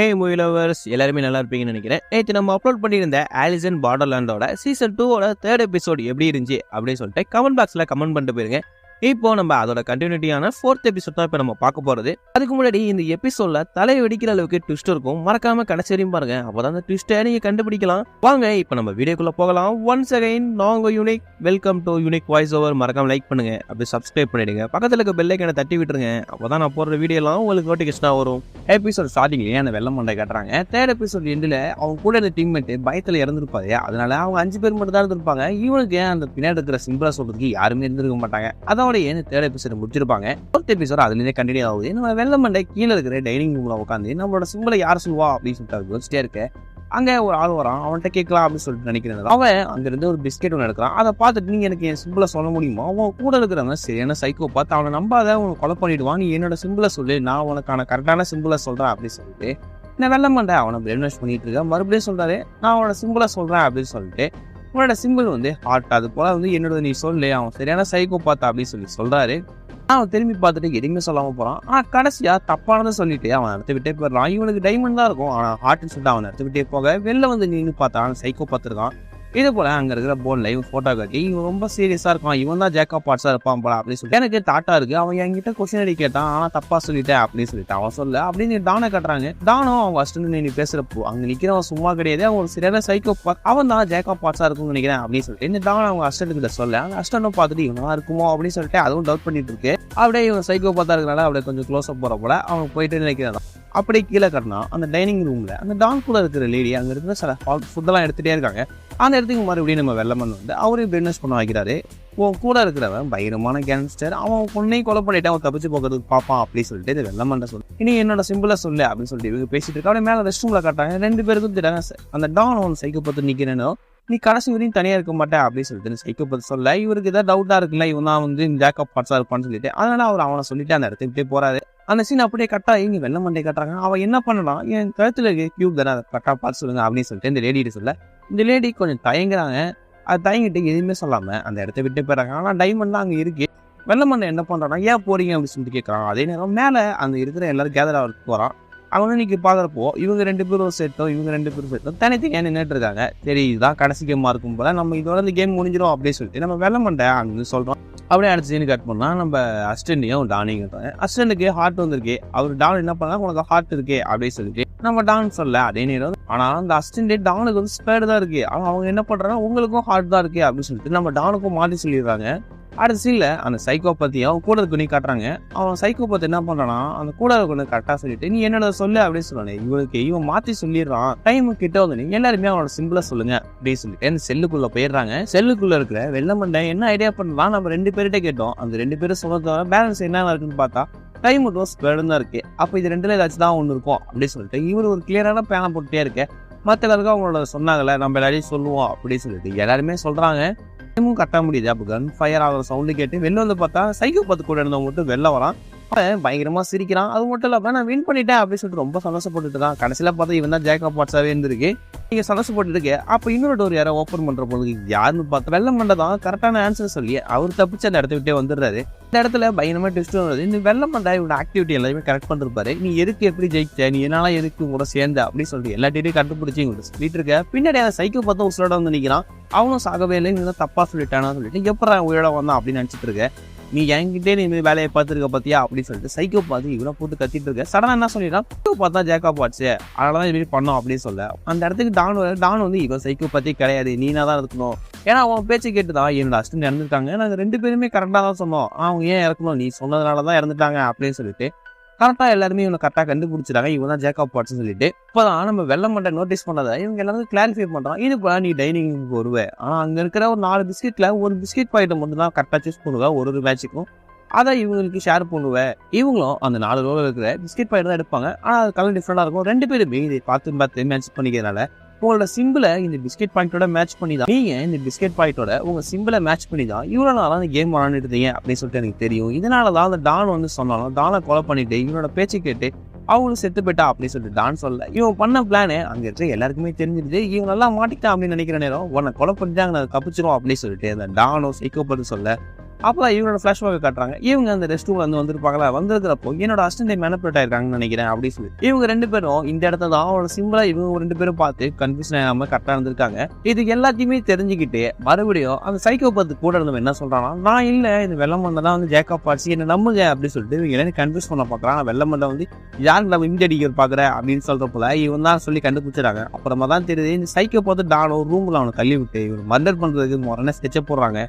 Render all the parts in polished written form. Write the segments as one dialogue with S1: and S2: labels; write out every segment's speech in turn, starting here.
S1: ஹே movie lovers எல்லாருமே நல்லா இருப்பீங்கன்னு நினைக்கிறேன். நேற்று நம்ம அப்லோட் பண்ணியிருந்த ஆலிசன் பார்டர்லாண்டோட சீசன் 2ஓட 3rd எபிசோட் எப்படி இருந்துச்சு அப்படின்னு சொல்லிட்டு கமெண்ட் பாக்ஸில் கமெண்ட் பண்ணிட்டு போயிருங்க. இப்போ நம்ம அதோட கண்டினியூட்டியான 4th எபிசோட் தான் இப்போ நம்ம பார்க்க போகிறது. அதுக்கு முன்னாடி இந்த எபிசோட்ல தலையை வெடிக்கிற அளவுக்கு ட்விஸ்ட் இருக்கும். மறக்காம கடைசி வரையும் பாருங்க, அப்போதான் அந்த ட்விஸ்ட்டை நீங்க கண்டுபிடிக்கலாம். வாங்க இப்போ நம்ம வீடியோக்குள்ள போகலாம். ஒன்ஸ் அகைன் நாங்க unique welcome to unique voice over. மறக்காம லைக் பண்ணுங்க, அப்படி சப்ஸ்கிரைப் பண்ணிடுங்க, பக்கத்தில் இருக்க பெல் ஐக்கனை தட்டி விட்டுருங்க. அப்போதான் நான் போடுற வீடியோலாம் உங்களுக்கு நோட்டிஃபிகேஷனாக வரும். எபிசோட் ஸ்டார்டிங்லேயே அந்த வெள்ளை மண்டை காட்டுறாங்க. 3rd எபிசோட் எண்டில் அவங்க கூட இருந்த டீம்மேட் பயத்தில் இறந்துருப்பாரு. அதனால அவங்க 5 பேர் மட்டும் தான் இருந்திருப்பாங்க. இவனுக்கு அந்த பின்னாடி இருக்கிற சிம்பிளா சொல்றதுக்கு யாருமே இருந்திருக்க மாட்டாங்க. அதோட 3rd எபிசோட் முடிச்சிருப்பாங்க. 4th எபிசோட் அதுலேயே கண்டினியூ ஆகுது. நம்ம வெள்ளை மண்டை கீழே இருக்கிற டைனிங் ரூம்ல உட்காந்து நம்மளோட சிம்பிளை யார் சொல்லுவா அப்படின்னு சொல்லிட்டு யோசிச்சிட்டே இருக்க. அங்க ஒரு ஆள் வரான். அவன்கிட்ட கேட்கலாம் அப்படின்னு சொல்லிட்டு நினைக்கிறேன். அவன் அங்கிருந்து ஒரு பிஸ்கெட் ஒன்று எடுக்கிறான். அதை பார்த்துட்டு நீங்க எனக்கு என் சிம்பிளை சொல்ல முடியுமா? அவன் கூட இருக்கிறவன் சரியான சைக்கோ பார்த்து அவனை நம்பாத, அவனை கொலை பண்ணிடுவான். நீ என்னோட சிம்பிளை சொல்லு, நான் உனக்கான கரெக்டான சிம்பிளை சொல்றேன் அப்படின்னு சொல்லிட்டு நான் வெள்ளை மண்டை அவனை பிரெயின் வாஷ் பண்ணிட்டு இருக்கேன். மறுபடியும் சொல்றாரு, நான் அவனோட சிம்பிளை சொல்றேன் அப்படின்னு சொல்லிட்டு உன்னோட சிம்பிள் ஹார்ட், அது போல என்னோட நீ சொல்லு, அவன் சரியான சைக்கோ பார்த்தா அப்படின்னு சொல்றாரு. அவன் திரும்பி பார்த்துட்டு எதுவுமே சொல்லாம போறான். ஆனா கடைசியா தப்பானதை சொல்லிட்டு அவன் இடத்த விட்டே போயிடறான். இவனுக்கு டைமண்ட் தான் இருக்கும், ஆனா ஹார்ட்னு சொல்லிட்டு அவன் இடத்த விட்டே போக வெளில நின்று பார்த்தா அவன் சைக்கோ பார்த்துருக்கான். இது போல அங்க இருக்கிற போர்ட்ல இவன் போட்டோ காட்டி இவன் ரொம்ப சீரியஸா இருக்கான், இவன் தான் ஜேக்கப் பார்ட்ஸா இருப்பான் போல அப்படின்னு சொல்லி எனக்கு தாட்டா இருக்கு. அவன் என்கிட்ட கொஸ்டின் அடி கேட்டான், ஆனா தப்பா சொல்லிட்டேன் அப்படின்னு சொல்லிட்டு அவன் சொல்ல அப்படின்னு டானை கட்டுறாங்க. டானும் அவன் ஃபர்ஸ்ட் நீ பேசுறப்போ அங்க நிக்கிறவன் சும்மா கிடையாது, அவன் ஒரு சரியான சைக்கோ பார்ட், அவன் தான் ஜேக்கப் பார்ட்ஸா இருக்கும்னு நினைக்கிறேன் அப்படின்னு சொல்லிட்டு இந்த டான் அவங்க அஸ்டன்ட் கிட்ட சொல்ல அந்த அஸ்டன்டும் பார்த்துட்டு இவனா இருக்குமோ அப்படின்னு சொல்லிட்டு அதுவும் டவுட் பண்ணிட்டு இருக்கு. அப்படியே இவன் சைக்கோ பார்த்தா இருக்கனால அப்படியே கொஞ்சம் க்ளோஸ் அப் போற போல அவன் போயிட்டு நினைக்கிறான். அப்படியே கீழே கட்டினா அந்த டைனிங் ரூம்ல அந்த டான் கூட இருக்கிற லேடி அங்க இருக்கிற சில ஃபுட்டெல்லாம் எடுத்துட்டே இருக்காங்க. அந்த இடத்துக்கு மறுபடியும் நம்ம வெள்ளமன் அவரையும் பிரெயின் பண்ண வைக்கிறாரு. கூட இருக்கிறவன் பயங்கரமான கேங்ஸ்டர், அவன் பொண்ணையும் கொலை பண்ணிட்டு அவன் தப்பிச்சு போகிறதுக்கு பார்ப்பான் அப்படின்னு சொல்லிட்டு இந்த வெள்ளமன் சொல்லு, இனி என்னோட சிம்பிளை சொல்லு அப்படின்னு சொல்லிட்டு இவங்க பேசிட்டு இருக்கா. அப்படியே மேலே ரெஸ்ட் ரூம்ல காட்டாங்க. 2 பேருக்கும் தெரியாங்க அந்த டான் அவன் சைக்கோ பார்த்து நிக்கிறேனோ, நீ கடைசி வரையும் தனியா இருக்க மாட்டேன் அப்படின்னு சொல்லிட்டு சைக்கோ பார்த்து சொல்ல, இவருக்கு ஏதாவது டவுட்டா இருக்குல்ல, இவன் தான் ஜேக்கப் பார்ட்ஸா இருப்பான்னு சொல்லிட்டு அதனால அவர் அவனை சொல்லிட்டு அந்த இடத்துக்கிட்டே போறாரு. அந்த சீன் அப்படியே கட்டா இங்க வெள்ளை மண்டை கட்டுறாங்க. அவன் என்ன பண்ணலாம், என் கழுத்துல கியூப் தானே அதை கட்டா பார்த்து சொல்லுங்க அப்படின்னு சொல்லிட்டு இந்த லேடிட்டு சொல்ல, இந்த லேடி கொஞ்சம் தயங்குறாங்க. அது தயங்கிட்டு எதுவுமே சொல்லாம அந்த இடத்த விட்டு போயிடறாங்க. ஆனா டைமண்ட் தான் அங்க இருக்கு. வெள்ளை மண்டை என்ன பண்றான்னா, ஏன் போறீங்க அப்படின்னு சொல்லிட்டு கேட்கறான். அதே நேரம் மேல அந்த இருக்கிற எல்லாரும் கேதர் ஆகிறதுக்கு போறான். அவனு இன்னைக்கு பாக்குறப்போ இவங்க 2 பேரும் சேர்த்தோம், இவங்க 2 பேரும் சேர்த்தோம் தனித்தனியா நின்றுட்டு இருக்காங்க. சரி இதுதான் கடைசி கேமா இருக்கும் போல, நம்ம இதோட இந்த கேம் முடிஞ்சிடும் அப்படின்னு சொல்லிட்டு நம்ம வெள்ளை மண்டை அங்க சொல்றோம். அப்படியே அடுத்த சீனு கட் பண்ணா நம்ம அஸ்டன்டையும் டானையும் கட்டுறாங்க. அஸ்டனுக்கு ஹார்ட் வந்திருக்கு. அவர் டான் என்ன பண்ணா, உனக்கு ஹார்ட் இருக்கே அப்படின்னு சொல்லிட்டு நம்ம டான் சொல்ல. அதே நேரம் ஆனா அந்த அஸ்டன்ட் டானுக்கு ஸ்பேடு தான் இருக்கு. ஆனா அவங்க என்ன பண்றாங்க, உங்களுக்கும் ஹார்ட் தான் இருக்கு அப்படின்னு சொல்லிட்டு நம்ம டானுக்கும் மாற்றி சொல்லிடுறாங்க. அடுத்த சீன்ல அந்த சைக்கோ பத்தியும் அவன் கூட இருக்கணும் காட்டுறாங்க. அவன் சைக்கோ பத்தி என்ன பண்றானா, அந்த கூட இருக்கணும் கரெக்டா சொல்லிட்டு நீ என்னோட சொல்லு அப்படின்னு சொன்னானே, இவன் மாத்தி சொல்லிடுறான். டைம் கிட்ட நீ எல்லாருமே அவனோட சிம்பிளை சொல்லுங்க அப்படின்னு சொல்லிட்டு அந்த செல்லுக்குள்ள போயிடுறாங்க. செல்லுக்குள்ள இருக்கிற வெள்ளை மண்டை என்ன ஐடியா பண்ணலாம், நம்ம 2 பேர்கிட்ட கேட்டோம். அந்த 2 பேரும் சொன்னதோட பேலன்ஸ் என்ன இருக்குன்னு பார்த்தா டைம் ஸ்பேடும் தான் இருக்கு. அப்போ இது 2ல ஏதாச்சும் தான் ஒன்று இருக்கும் அப்படின்னு சொல்லிட்டு இவர் ஒரு கிளியரான பிளான போட்டுட்டே இருக்க. மற்ற எல்லாருக்கும் அவங்களோட சொன்னாங்கல்ல, நம்ம எல்லாரையும் சொல்லுவோம் அப்படின்னு சொல்லிட்டு எல்லாருமே சொல்றாங்க. டைமும் கட்ட முடியுது. அப்போ கன் ஃபயர் ஆகிற சவுண்டு கேட்டு வெளில பார்த்தா சைக்கோ பார்த்து கூட இருந்தவங்க மட்டும் வெளில வரான். பயங்கரமா சிரிக்கிறான். அது மட்டும் இல்லாம நான் வின் பண்ணிட்டேன் அப்படின்னு சொல்லிட்டு ரொம்ப சந்தோஷப்பட்டு இருக்கான். கடைசியில பார்த்தா இவன் தான் ஜேக்கப் பார்ட்ஸாவே இருந்திருக்கு. நீங்க சந்தோஷப்பட்டு இருக்கு. அப்போ இன்னொரு டோர் யாரோ ஓப்பன் பண்ற பொழுது யாருன்னு பார்த்தா வெள்ளை மண்டை தான் கரெக்டான ஆன்சர் சொல்லி அவர் தப்பிச்சு அந்த இடத்த விட்டே வந்துடுறாரு. இந்த இடத்துல பயங்கரமா ட்விஸ்ட் வருது. இந்த வெள்ளை மண்டை இவனோட ஆக்டிவிட்டி எல்லாமே கரெக்ட் பண்ணிருப்பாரு. நீ எதுக்கு எப்படி ஜெயிச்ச, நீ என்னால எதுக்கு கூட சேர்ந்த அப்படின்னு சொல்லிட்டு எல்லா டீட்டையும் கண்டுபிடிச்சி இவங்க சொல்லிட்டு இருக்க. பின்னாடி அந்த சைக்கோ பார்த்தா ஒரு சிலோட நிற்கிறான். அவனும் சாகவே இல்லை, நீ தப்பா சொல்லிட்டானு சொல்லிட்டு எப்படா உயிரோட வந்தான் அப்படின்னு நினைச்சிட்டு இருக்க. நீ என்கிட்டே நீ வேலையை பார்த்துருக்க பார்த்தியா அப்படின்னு சொல்லிட்டு சைக்கோ பார்த்து இவனை போட்டு கத்திட்டு இருக்க. சடனா என்ன சொல்லிடுறான், சைக்கோ பார்த்தா ஜேக்கப் பார்ட்ஸ், அதனாலதான் இது மாதிரி பண்ணோம் அப்படின்னு சொல்ல. அந்த இடத்துக்கு டான் இவன் சைக்கோ பத்தி கிடையாது, நீனா தான் இருக்கணும். ஏன்னா அவன் பேச்சு கேட்டுதான் என்னோட அஸ்டன்ட் இறந்துருக்காங்க, நாங்க 2 பேருமே கரெக்டா தான் சொன்னோம், அவங்க ஏன் இறக்கணும், நீ சொன்னதுனாலதான் இறந்துட்டாங்க அப்படின்னு சொல்லிட்டு கரெக்டா எல்லாருமே இவனை கரெக்டா கண்டுபிடிச்சிட்டாங்க. இவன் தான் ஜேக்கப் பார்ட்ஸ் சொல்லிட்டு இப்பதான் நம்ம வெள்ளை மண்டை நோட்டீஸ் பண்ணதை இவங்க எல்லாரும் கிளாரிஃபை பண்றான். இது போல நீ டைனிங் வருவே, ஆனா அங்க இருக்கிற ஒரு 4 பிஸ்கெட்ல ஒரு பிஸ்கெட் பாக்கெட்டை மட்டும் தான் கரெக்டா சூஸ் பண்ணுவேன் ஒரு மேட்சுக்கும். அதை இவங்களுக்கு ஷேர் பண்ணுவேன். இவங்களும் அந்த 4 ரோல இருக்கிற பிஸ்கெட் பாக்கெட் தான் எடுப்பாங்க. ஆனா அது கலர் டிஃப்ரெண்டா இருக்கும். 2 பேருமே இதை பார்த்து மேட்ச் பண்ணிக்கிறதுனால உங்களோட சிம்பிளை இந்த பிஸ்கெட் பாயிண்டோட மேட்ச் பண்ணி தான் நீங்க இந்த பிஸ்கெட் பாயிண்டோட உங்க சிம்பிளை மேட்ச் பண்ணி தான் இவ்வளவு நாளா அந்த கேம் விளாண்டுட்டு இருந்தீங்க அப்படின்னு சொல்லிட்டு எனக்கு தெரியும். இதனாலதான் அந்த டான் சொன்னாலும் டானை கொலை பண்ணிட்டு இவனோட பேச்சு கேட்டு அவங்களும் செத்து போயிட்டா அப்படின்னு சொல்லிட்டு டான் சொல்ல. இவன் பண்ண பிளானு அங்க இருக்க எல்லாருக்குமே தெரிஞ்சிருது. இவங்க நல்லா மாட்டிக்கிட்டான் அப்படின்னு நினைக்கிற நேரம் உன்னை கொலை பண்ணிட்டாங்க, நான் தப்பிச்சிரும் அப்படின்னு சொல்லிட்டு அந்த டானோ சைக்கோ பார்த்து சொல்ல. அப்பதான் இவங்களோட ஃபிளாஷ்பேக் காட்டுறாங்க. இவங்க அந்த ரெஸ்ட் ரூம்ல இருந்து வந்திருப்பாங்களா, வந்திருக்கிறப்போ என்னோட அசிஸ்டன்ட் மேனிபுலேட் ஆயிருக்காங்கன்னு நினைக்கிறேன் அப்படின்னு சொல்லி இவங்க 2 பேரும் இந்த இடத்துல தான் அவனோட சிம்பிளா இவங்க 2 பேரும் பார்த்து கன்ஃபியூஷன் ஆகாம கரெக்டா இருந்திருக்காங்க. இது எல்லாத்தையுமே தெரிஞ்சுக்கிட்டு மறுபடியும் அந்த சைக்கோபாத் கூட இருந்தவன் என்ன சொல்றான்னா, நான் இல்ல இந்த வெள்ளமண்டை தான் வந்து ஜேக்கப் பார்ட்ஸ் என்ன நம்புங்க அப்படின்னு சொல்லிட்டு இவங்க எல்லாரும் கன்ஃபியூஸ் பண்ண பாக்குறான். வெள்ளமண்டை வந்து யாருக்கு நம்ம இம்டி அடிக்க பாக்குற அப்படின்னு சொல்றப்போல இவன் தான் சொல்லி கண்டுபிடிச்சிடாங்க. அப்புறமா தான் தெரியுது இந்த சைக்கோபாத் டானோ ரூம்ல அவனை தள்ளி விட்டு இவர் மர்டர் பண்றதுக்கு முறையான ஸ்கெட்ச போடுறாங்க.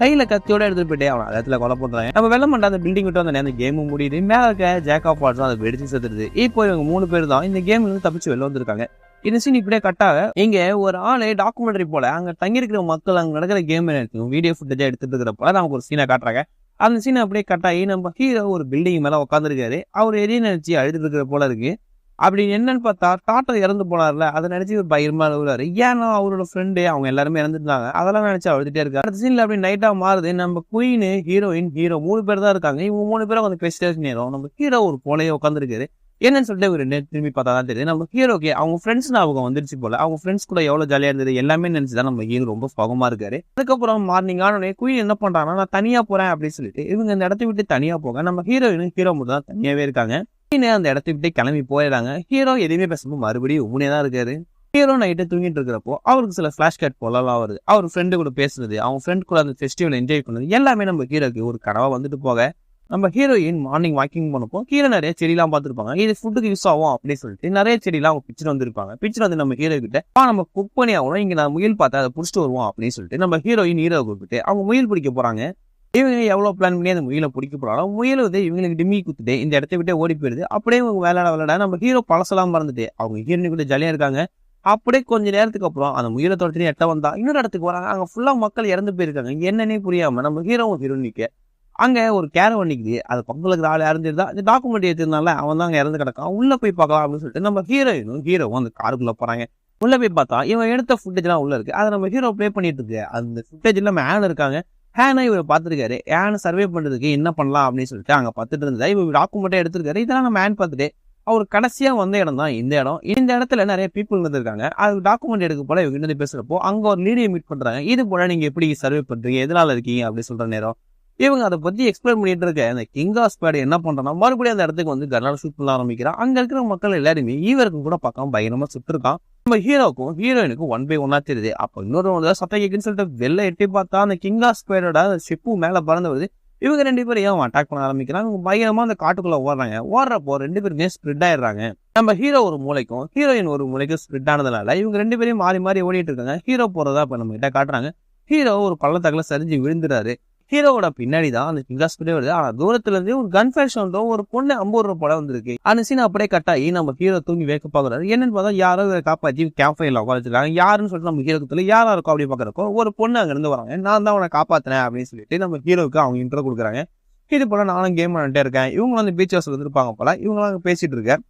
S1: கையில கத்தியோட எடுத்துட்டு போயிட்டே அவன் இடத்துல கொலை பண்றாங்க. நம்ம வெள்ளமண்டை அந்த பில்டிங் விட்டு வந்த அந்த கேம் முடியுது. மேல இருக்க ஜேக்கப் பார்ட்ஸ் அதை வெடிச்சு செத்துருது. இப்போ இவங்க 3 பேர் தான் இந்த கேம்ல இருந்து தப்பிச்சு வெளில வந்திருக்காங்க. இந்த சீன் இப்படியே கட்டாக இங்க ஒரு ஆளு டாக்குமெண்ட்ரி போல அங்க தங்கி இருக்கிற மக்கள் அங்க நடக்கிற கேம் வீடியோ ஃபுட்டேஜா எடுத்துட்டு இருக்கிறப்ப நமக்கு ஒரு சீனை காட்டுறாங்க. அந்த சீனை அப்படியே கட்டாகி நம்ம ஹீரோ ஒரு பில்டிங் மேல உட்காந்துருக்காரு. அவர் எரிய நினைச்சு அழுதுட்டு இருக்கிற போல இருக்கு. அப்படி என்னன்னு பார்த்தா டாட்டா இறந்து போனார்ல, அதை நினைச்சு ஒரு பயமா அழுகுறாரு. ஏன்னா அவரோட ஃப்ரெண்டு அவங்க எல்லாருமே இறந்துட்டாங்க. அதெல்லாம் நினைச்சு அழுதுட்டே இருக்காரு. அடுத்த சீன்ல அப்படி நைட்டா மாறுது. நம்ம குயின், ஹீரோயின், ஹீரோ 3 பேர் தான் இருக்காங்க. இவங்க 3 பேரும் வந்து பேசிட்டே நேரம் நம்ம ஹீரோ ஒரு போலையே உட்காந்துருக்காரு. என்னன்னு சொல்லிட்டு ஒரு திரும்பி பார்த்தா தான் தெரியுது நம்ம ஹீரோக்கு அவங்க ஃப்ரெண்ட்ஸ் ஞாபகம் வந்துருச்சு போல. அவங்க ஃப்ரெண்ட்ஸ் கூட எவ்வளவு ஜாலியா இருந்தது எல்லாமே நினைச்சுதான் நம்ம ஹீரோ ரொம்ப சுகமா இருக்காரு. அதுக்கப்புறம் மார்னிங் ஆனோடனே குயின் என்ன பண்றாங்கன்னா, நான் தனியா போறேன் அப்படின்னு சொல்லிட்டு இவங்க இந்த இடத்த விட்டு தனியா போக நம்ம ஹீரோயினும் ஹீரோ மட்டும் தான் தனியாவே இருக்காங்க. அந்த இடத்த விட்டு கிளம்பி போயிடுறாங்க. ஹீரோ எதுவுமே பேசாம மறுபடியும் உண்மையா தான் இருக்காரு. ஹீரோ நைட்டு தூங்கிட்டு இருக்கிறப்போ அவருக்கு சில பிளாஷ் கேட் போலாம் வருது. அவர் ஃப்ரெண்டு கூட பேசுறது, அவங்க ஃப்ரெண்ட் கூட அந்த ஃபெஸ்டிவல் என்ஜாய் பண்ணது எல்லாமே நம்ம ஹீரோக்கு ஒரு கனவா வந்துட்டு போக நம்ம ஹீரோயின் மார்னிங் வாக்கிங் பண்ணப்போ கீழே நிறைய செடியெல்லாம் பார்த்துருப்பாங்க. இது ஃபுட்டுக்கு யூஸ் ஆகும் அப்படின்னு சொல்லிட்டு நிறைய செடியெல்லாம் அவங்க பிக்சர் வந்திருப்பாங்க. பிக்சர் வந்து நம்ம ஹீரோ கிட்ட நம்ம குக் பண்ணி ஆகணும், இங்க நான் முயல் பார்த்தா அதை பிடிச்சிட்டு வருவோம் அப்படின்னு சொல்லிட்டு நம்ம ஹீரோயின் ஹீரோ கூப்பிட்டு அவங்க முயல் பிடிக்க போறாங்க. இவங்க எவ்வளவு பிளான் பண்ணி அந்த முயலை பிடிக்க போறாங்க. முயல் வந்து இவங்களுக்கு டிம்மி குத்துட்டு இந்த இடத்த விட்டு ஓடி போயிருது. அப்படியே இவங்க விளையாட நம்ம ஹீரோ பழசெல்லாம் மறந்துட்டு அவங்க ஹீரோயின் கூட ஜாலியா இருக்காங்க. அப்படியே கொஞ்ச நேரத்துக்கு அப்புறம் அந்த முயலை தொடர்ச்சி எட்ட வந்தா இன்னொரு இடத்துக்கு வராங்க. அங்க ஃபுல்லா மக்கள் இறந்து போயிருக்காங்க. என்னன்னே புரியாம நம்ம ஹீரோவும் ஹீரோனிக்க அங்க ஒரு கேரவன் நிக்குது. அது பக்கங்களுக்கு ஆள் இறந்துருந்தா இந்த டாக்குமெண்ட் எடுத்திருந்தால அவன் தான் அங்க இறந்து கிடக்கான். உள்ள போய் பார்க்கலாம் அப்படின்னு சொல்லிட்டு நம்ம ஹீரோவும் அந்த காருக்குள்ள போறாங்க. உள்ள போய் பார்த்தா இவன் எடுத்த ஃபுட்டேஜ் எல்லாம் உள்ள இருக்கு. அதை நம்ம ஹீரோ ப்ளே பண்ணிட்டு இருக்கு. அந்த ஃபுட்டேஜ் எல்லாம் மேன் இருக்காங்க. ஹேனை இவர் பார்த்துருக்காரு. ஹேனை சர்வே பண்றதுக்கு என்ன பண்ணலாம் அப்படின்னு சொல்லிட்டு அங்க பார்த்துட்டு இருந்தா இவர் டாக்குமெண்ட்டே எடுத்திருக்காரு. இதெல்லாம் நம்ம ஹேன் பார்த்துட்டு அவர் கடைசியா வந்த இடம் தான் இந்த இடம். இந்த இடத்துல நிறைய பீப்புள் இருந்திருக்காங்க. அது டாக்குமெண்ட் எடுக்க போல இவங்க கிட்ட பேசுறப்போ அங்க ஒரு லீடியை மீட் பண்றாங்க. இது போல நீங்க எப்படி சர்வே பண்றீங்க, எதனால இருக்கீங்க அப்படின்னு சொல்ற நேரம் இவங்க அதை பத்தி எக்ஸ்பிளைன் பண்ணிட்டு இருக்க அந்த கிங் ஆஃப் ஸ்பேட் என்ன பண்றான்னா மறுபடியும் அந்த இடத்துக்கு வந்து கர்நாடக ஷூட் பண்ண ஆரம்பிக்கிறான். அங்க இருக்கிற மக்கள் எல்லாருமே ஈவருக்கும் கூட பார்க்காம பயங்கரமா சுட்டுருக்கான். நம்ம ஹீரோக்கும் ஹீரோயினுக்கும் 1 by 1 தெரியுது. அப்போ இன்னொரு சத்தம் கேக்குன்னு சொல்லிட்டு வெளில எட்டி பார்த்தா அந்த கிங் ஆஃப் ஸ்பேடோட ஷிப்பு மேல பறந்து வருது. இவங்க 2 பேரும் ஏன் அட்டாக் பண்ண ஆரம்பிக்கிறாங்க. பயங்கரமா அந்த காட்டுக்குள்ள ஓடுறாங்க. ஓடுறப்போ 2 பேருமே ஸ்ப்ரெட் ஆயிடுறாங்க. நம்ம ஹீரோ ஒரு மூளைக்கும் ஹீரோயின் ஒரு மூளைக்கும் ஸ்ப்ரெட் ஆனதுனால இவங்க 2 பேரையும் மாறி மாறி ஓடிட்டு இருக்காங்க. ஹீரோ போறதா இப்ப நம்ம கிட்ட காட்டுறாங்க. ஹீரோ ஒரு பள்ளத்தாக்குல சரிஞ்சு விழுந்துறாரு. ஹீரோவோட பின்னாடி தான் அந்த கிங் ஆஃப் ஸ்பீடே வருது. ஆனா தூரத்துல இருந்து ஒரு கன் ஃபயர் சவுண்டும் ஒரு பொண்ணு அம்பூர்ற போல வந்திருக்கு. அந்த சீன் அப்படியே கட்டாயி நம்ம ஹீரோ தூங்கி வேக்க பாக்குறாரு. என்னன்னு பார்த்தா யாரோ காப்பாத்தி கேம்ப் ஃபயர்ல உட்கார வச்சிருக்காங்க. யாருன்னு சொல்லிட்டு நம்ம ஹீரோக்கு யாரா இருக்கும் அப்படி பாக்குறப்போ ஒரு பொண்ணு அங்க இருந்து வராங்க. நான் தான் அவனை காப்பாத்தினேன் அப்படின்னு சொல்லிட்டு நம்ம ஹீரோக்கு அவங்க இன்ட்ரோ கொடுக்குறாங்க. இது போல நானும் கேம் விளையாண்டே இருக்கேன். இவங்க வந்து பீச் ஹவுஸ்ல இருந்திருப்பாங்க போல. இவங்க அங்க பேசிட்டு இருக்கேன்.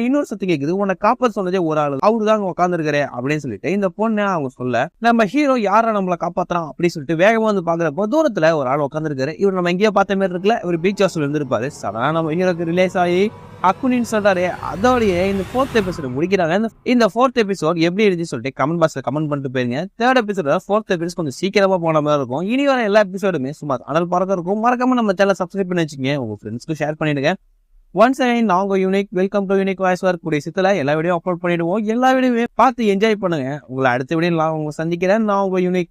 S1: இன்னொரு சத்து கேக்குது, உன்னை காப்பாற்ற சொன்னதே ஒரு ஆளு, அவரு தான் அங்க உட்காந்துருக்காரு அப்படின்னு சொல்லிட்டு இந்த பொண்ணு அவங்க சொல்ல நம்ம ஹீரோ யார நம்மளை காப்பாத்துறான் அப்படின்னு சொல்லிட்டு வேகமா வந்து பாக்குறப்போ தூரத்துல ஒரு ஆள் உட்காந்துருக்காரு. இவர் நம்ம எங்கேயோ பார்த்த மாதிரி இருக்குல்ல, இவர் பீச் ஹவுஸ்ல இருந்திருப்பாரு. சடனா நம்ம ஹீரோக்கு ரிலேஸ் ஆகி அக்குனின்னு சொல்றாரு. அதோடய இந்த 4th எபிசோட் முடிக்கிறாங்க. இந்த 4th எபிசோட் எப்படி இருந்துச்சு சொல்லிட்டு கமெண்ட் பாக்ஸ்ல கமெண்ட் பண்ணிட்டு போயிருங்க. 3rd எபிசோட 4th எபிசோட் கொஞ்சம் சீக்கிரமா போன மாதிரி இருக்கும். இனி வர எல்லா எபிசோடுமே சும்மா அனல் பறக்க இருக்கும். மறக்காம நம்ம சேனல் சப்ஸ்கிரைப் பண்ணி வச்சுக்கோங்க. உங்க ஃப்ரெண்ட்ஸ்க்கு ஷேர் பண்ணிடுங்க. ஒன்ஸ் அகைன் நாங்க unique welcome to unique voice work. கூடிய சித்துல எல்லா வீடியோ அப்லோட் பண்ணிடுவோம். எல்லா வீடியோவே பார்த்து என்ஜாய் பண்ணுங்க. உங்களை அடுத்த வீடியோ உங்களை சந்திக்கிறேன். நான் உங்க யூனிக்.